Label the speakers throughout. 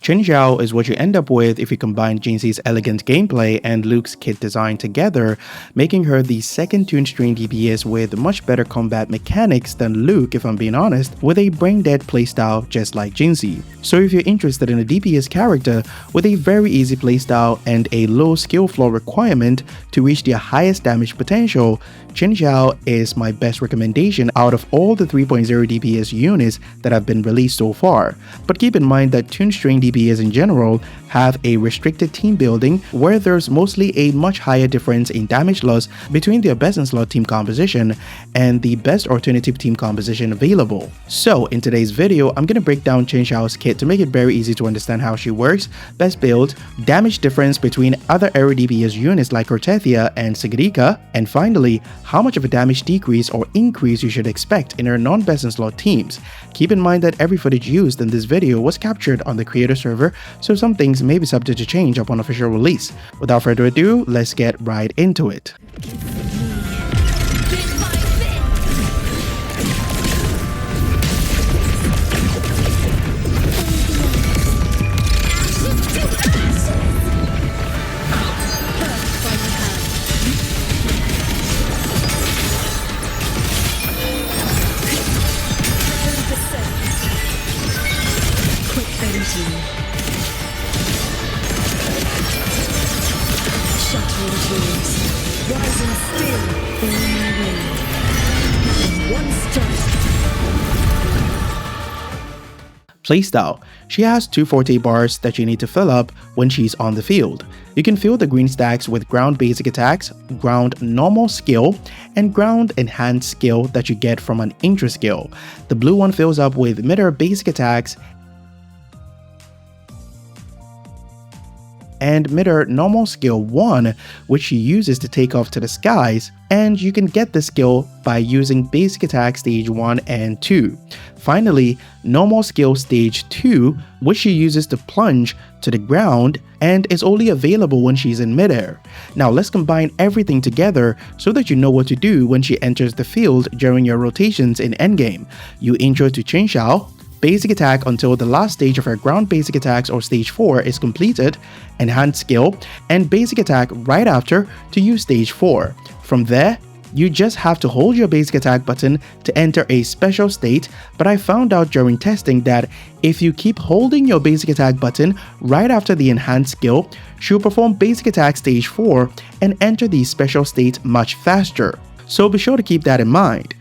Speaker 1: Qingxiao is what you end up with if you combine Jinxi's elegant gameplay and Luke's kit design together, making her the second tuned-string DPS with much better combat mechanics than Luke, if I'm being honest, with a brain-dead playstyle just like Jinxi. So if you're interested in a DPS character with a very easy playstyle and a low skill floor requirement to reach their highest damage potential, Qingxiao is my best recommendation out of all the 3.0 DPS units that have been released so far. But keep in mind that tuned-string DPS in general have a restricted team building where there's mostly a much higher difference in damage loss between their best in slot team composition and the best alternative team composition available. So in today's video, I'm gonna break down Qingxiao's kit to make it very easy to understand how she works, best build, damage difference between other aero DPS units like Cortethia and Sigirica, and finally, how much of a damage decrease or increase you should expect in her non-best in slot teams. Keep in mind that every footage used in this video was captured on the creator server, so some things may be subject to change upon official release. Without further ado, let's get right into it. Playstyle. She has 2 forte bars that you need to fill up when she's on the field. You can fill the green stacks with ground basic attacks, ground normal skill, and ground enhanced skill that you get from an intro skill. The blue one fills up with mid-air basic attacks and mid-air normal skill 1, which she uses to take off to the skies, and you can get this skill by using basic attack stage 1 and 2. Finally, normal skill stage 2, which she uses to plunge to the ground and is only available when she's in midair. Now let's combine everything together so that you know what to do when she enters the field during your rotations in endgame. You intro to Qingxiao, basic attack until the last stage of her ground basic attacks or stage 4 is completed, enhanced skill, and basic attack right after to use stage 4. From there, you just have to hold your basic attack button to enter a special state, but I found out during testing that if you keep holding your basic attack button right after the enhanced skill, she'll perform basic attack stage 4 and enter the special state much faster. So be sure to keep that in mind.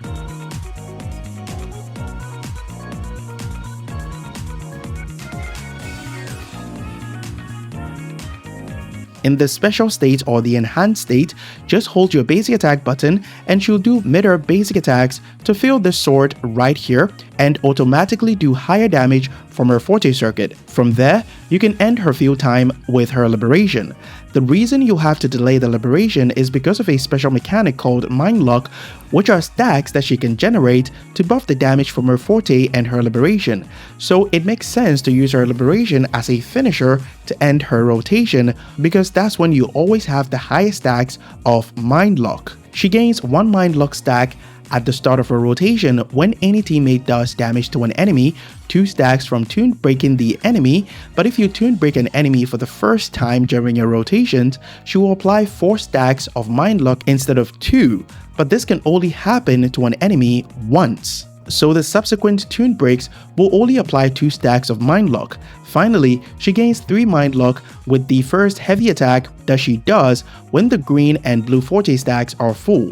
Speaker 1: In the special state or the enhanced state, just hold your basic attack button and she'll do mid-air basic attacks to fill this sword right here and automatically do higher damage from her forte circuit. From there, you can end her field time with her liberation. The reason you'll have to delay the liberation is because of a special mechanic called Mind Lock, which are stacks that she can generate to buff the damage from her forte and her liberation. So it makes sense to use her liberation as a finisher to end her rotation, because that's when you always have the highest stacks of Mind Lock. She gains 1 Mind Lock stack at the start of her rotation when any teammate does damage to an enemy, 2 stacks from tune breaking the enemy, but if you tune break an enemy for the first time during your rotations, she will apply 4 stacks of Mind Lock instead of 2, but this can only happen to an enemy once. So the subsequent tune breaks will only apply 2 stacks of Mind Lock. Finally, she gains 3 Mind Lock with the first heavy attack that she does when the green and blue forte stacks are full.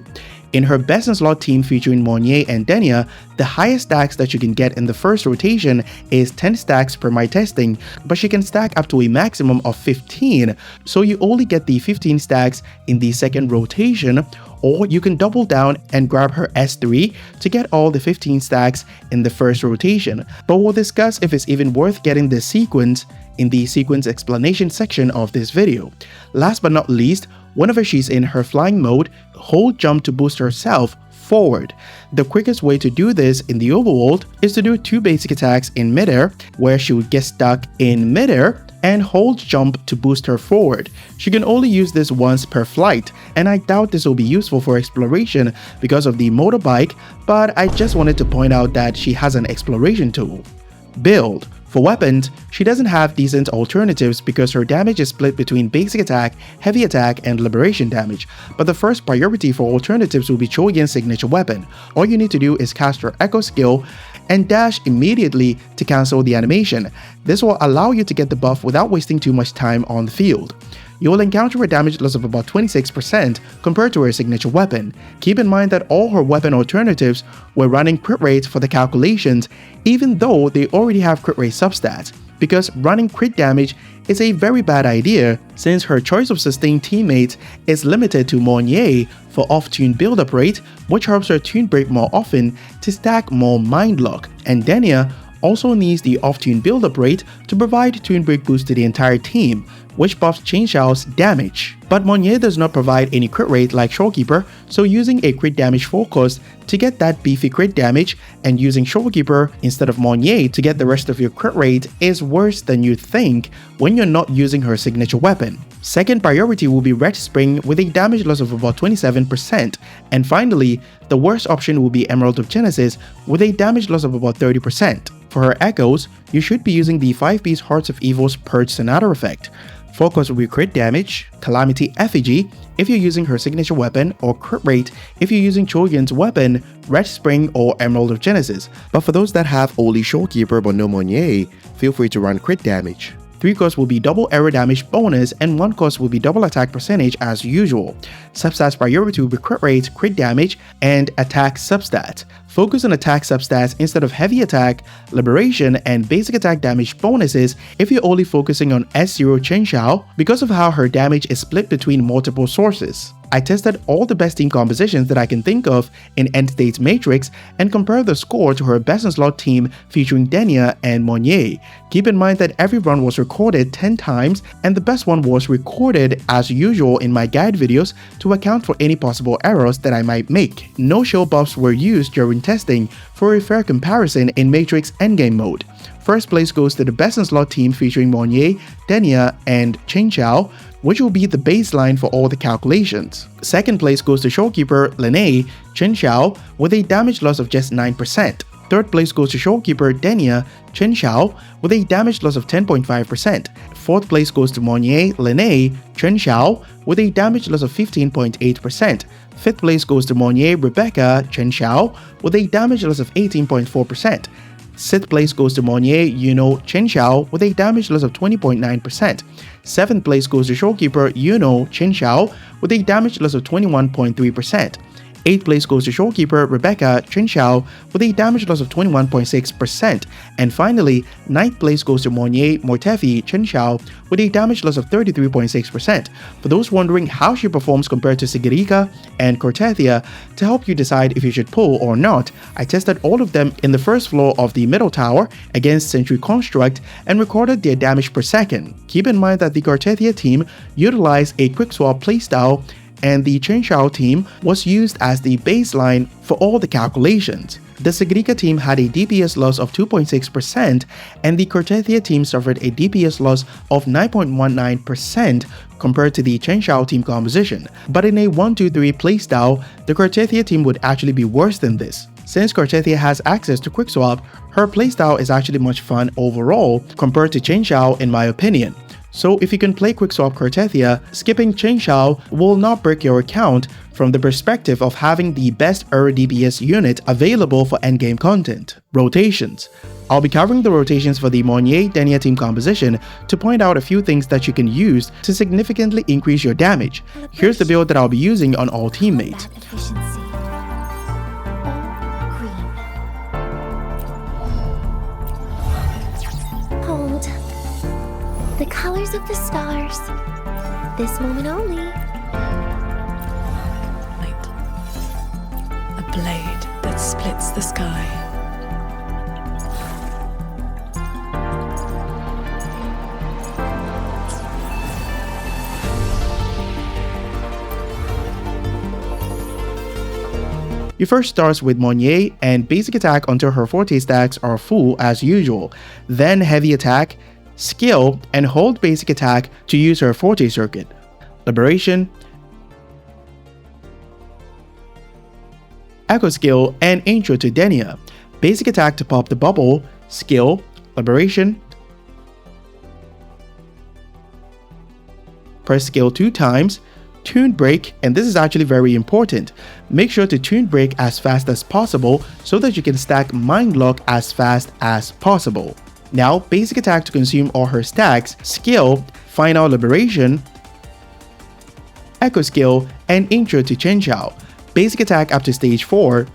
Speaker 1: In her best in slot team featuring Monnier and Denia, the highest stacks that you can get in the first rotation is 10 stacks per my testing, but she can stack up to a maximum of 15, so you only get the 15 stacks in the second rotation, or you can double down and grab her S3 to get all the 15 stacks in the first rotation, but we'll discuss if it's even worth getting this sequence in the sequence explanation section of this video. Last but not least, whenever she's in her flying mode, hold jump to boost herself forward. The quickest way to do this in the overworld is to do 2 basic attacks in midair, where she would get stuck in midair and hold jump to boost her forward. She can only use this once per flight, and I doubt this will be useful for exploration because of the motorbike, but I just wanted to point out that she has an exploration tool. Build. For weapons, she doesn't have decent alternatives because her damage is split between basic attack, heavy attack, and liberation damage, but the first priority for alternatives will be Chogen's signature weapon. All you need to do is cast her Echo skill and dash immediately to cancel the animation. This will allow you to get the buff without wasting too much time on the field. You will encounter a damage loss of about 26% compared to her signature weapon. Keep in mind that all her weapon alternatives were running crit rates for the calculations, even though they already have crit rate substats, because running crit damage is a very bad idea since her choice of sustained teammates is limited to Monnier for off-tune build-up rate, which helps her tune break more often to stack more mind lock, and Denia also needs the off-tune build-up rate to provide tune break boost to the entire team, which buffs Qingxiao's damage. But Monnier does not provide any crit rate like Shorekeeper, so using a crit damage focus to get that beefy crit damage and using Shorekeeper instead of Monnier to get the rest of your crit rate is worse than you think when you're not using her signature weapon. Second priority will be Red Spring with a damage loss of about 27%, and finally, the worst option will be Emerald of Genesis with a damage loss of about 30%. For her echoes, you should be using the 5-piece Hearts of Evil's Purge Sonata effect. Focus will be crit damage, Calamity Effigy if you're using her signature weapon, or crit rate if you're using Chogen's weapon, Red Spring, or Emerald of Genesis. But for those that have only Shorekeeper but no Monnier, feel free to run crit damage. 3 costs will be double error damage bonus, and 1 cost will be double attack percentage as usual. Substats priority will be crit rate, crit damage, and attack substat. Focus on attack substats instead of heavy attack, liberation, and basic attack damage bonuses if you're only focusing on S0 Qingxiao because of how her damage is split between multiple sources. I tested all the best team compositions that I can think of in End States Matrix and compared the score to her best in slot team featuring Denia and Monnier. Keep in mind that every run was recorded 10 times and the best one was recorded as usual in my guide videos to account for any possible errors that I might make. No show buffs were used during testing for a fair comparison in Matrix Endgame mode. First place goes to the best in slot team featuring Monnier, Denia, and Qingxiao, which will be the baseline for all the calculations. Second place goes to Shorekeeper, Lene, Qingxiao with a damage loss of just 9%. Third place goes to Shorekeeper, Denia, Qingxiao with a damage loss of 10.5%. Fourth place goes to Monnier, Lene, Qingxiao with a damage loss of 15.8%. Fifth place goes to Monnier, Rebecca, Qingxiao with a damage loss of 18.4%. Sixth place goes to Monnier, Qingxiao with a damage loss of 20.9%. Seventh place goes to Shorekeeper, Qingxiao with a damage loss of 21.3%. 8th place goes to Shorekeeper, Rebecca, Qingxiao with a damage loss of 21.6%. And finally, 9th place goes to Monnier, Mortefi, Qingxiao with a damage loss of 33.6%. For those wondering how she performs compared to Sigirica and Cortethia, to help you decide if you should pull or not, I tested all of them in the first floor of the middle tower against Sentry Construct and recorded their damage per second. Keep in mind that the Cortethia team utilized a quick swap playstyle and the Qingxiao team was used as the baseline for all the calculations. The Sigirica team had a DPS loss of 2.6% and the Cortethia team suffered a DPS loss of 9.19% compared to the Qingxiao team composition. But in a 1-2-3 playstyle, the Cortethia team would actually be worse than this. Since Cortethia has access to quickswap, her playstyle is actually much fun overall compared to Qingxiao in my opinion. So if you can play quickswap Cortethia, skipping Qingxiao will not break your account from the perspective of having the best error DPS unit available for endgame content. Rotations. I'll be covering the rotations for the Monnier-Denia team composition to point out a few things that you can use to significantly increase your damage. Here's the build that I'll be using on all teammates.
Speaker 2: The colors of the stars. This moment only.
Speaker 3: Light. A blade that splits the sky.
Speaker 1: You first starts with Monnier and basic attack until her forte stacks are full as usual. Then heavy attack, skill, and hold basic attack to use her forte circuit. Liberation, Echo skill, and intro to Denia. Basic attack to pop the bubble, skill, liberation, press skill 2 times, tune break, and this is actually very important. Make sure to tune break as fast as possible so that you can stack mind lock as fast as possible. Now, basic attack to consume all her stacks, skill, final liberation, echo skill, and intro to Qingxiao. Basic attack up to stage 4,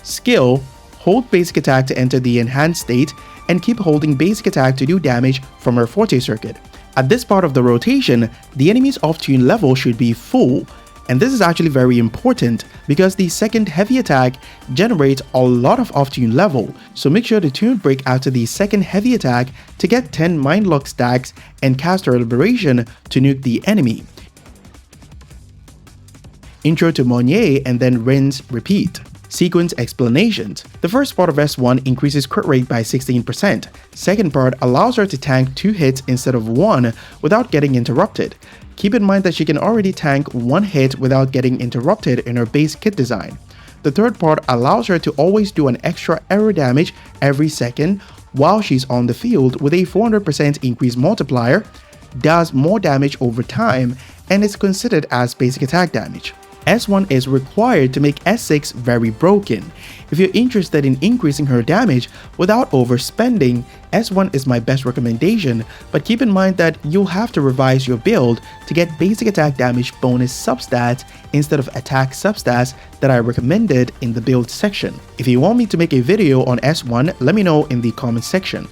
Speaker 1: skill, hold basic attack to enter the enhanced state, and keep holding basic attack to do damage from her forte circuit. At this part of the rotation, the enemy's off-tune level should be full, and this is actually very important because the second heavy attack generates a lot of off-tune level, so make sure to tune break after the second heavy attack to get 10 mind lock stacks and cast her liberation to nuke the enemy. Intro to Monnier and then rinse, repeat. Sequence explanations. The first part of S1 increases crit rate by 16%. Second part allows her to tank 2 hits instead of 1 without getting interrupted. Keep in mind that she can already tank 1 hit without getting interrupted in her base kit design. The third part allows her to always do an extra arrow damage every second while she's on the field with a 400% increase multiplier, does more damage over time, and is considered as basic attack damage. S1 is required to make S6 very broken. If you're interested in increasing her damage without overspending, S1 is my best recommendation, but keep in mind that you'll have to revise your build to get basic attack damage bonus substats instead of attack substats that I recommended in the build section. If you want me to make a video on S1, let me know in the comments section.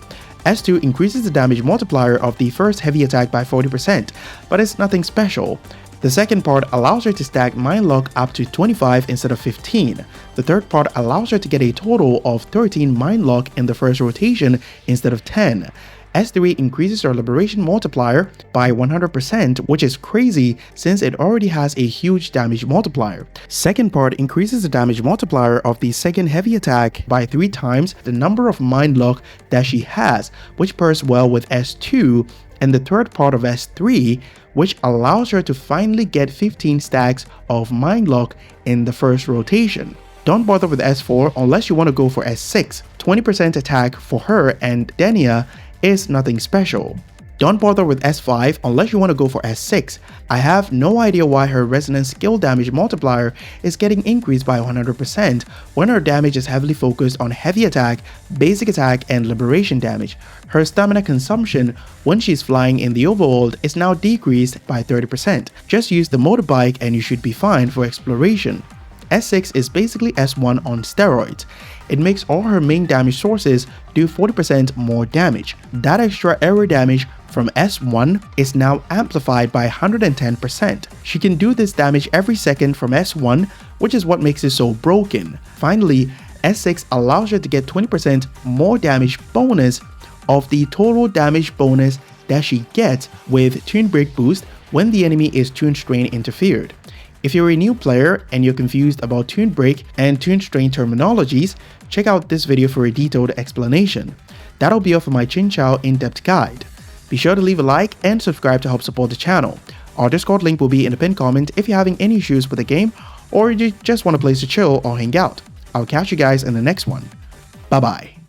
Speaker 1: S2 increases the damage multiplier of the first heavy attack by 40%, but it's nothing special. The second part allows her to stack mind lock up to 25 instead of 15. The third part allows her to get a total of 13 mind lock in the first rotation instead of 10. S3 increases her liberation multiplier by 100%, which is crazy since it already has a huge damage multiplier. Second part increases the damage multiplier of the second heavy attack by 3 times the number of mind lock that she has, which pairs well with S2, and the third part of S3, which allows her to finally get 15 stacks of mind lock in the first rotation. Don't bother with S4 unless you want to go for S6. 20% attack for her and Denia is nothing special. Don't bother with S5 unless you want to go for S6. I have no idea why her resonance skill damage multiplier is getting increased by 100% when her damage is heavily focused on heavy attack, basic attack, and liberation damage. Her stamina consumption when she's flying in the overworld is now decreased by 30%. Just use the motorbike and you should be fine for exploration. S6 is basically S1 on steroids. It makes all her main damage sources do 40% more damage. That extra arrow damage from S1 is now amplified by 110%. She can do this damage every second from S1, which is what makes it so broken. Finally, S6 allows her to get 20% more damage bonus of the total damage bonus that she gets with Tune Break boost when the enemy is Tune Strain interfered. If you're a new player and you're confused about Tune Break and Tune Strain terminologies, check out this video for a detailed explanation. That'll be all for my Qingxiao in-depth guide. Be sure to leave a like and subscribe to help support the channel. Our Discord link will be in the pinned comment if you're having any issues with the game or you just want a place to chill or hang out. I'll catch you guys in the next one. Bye bye.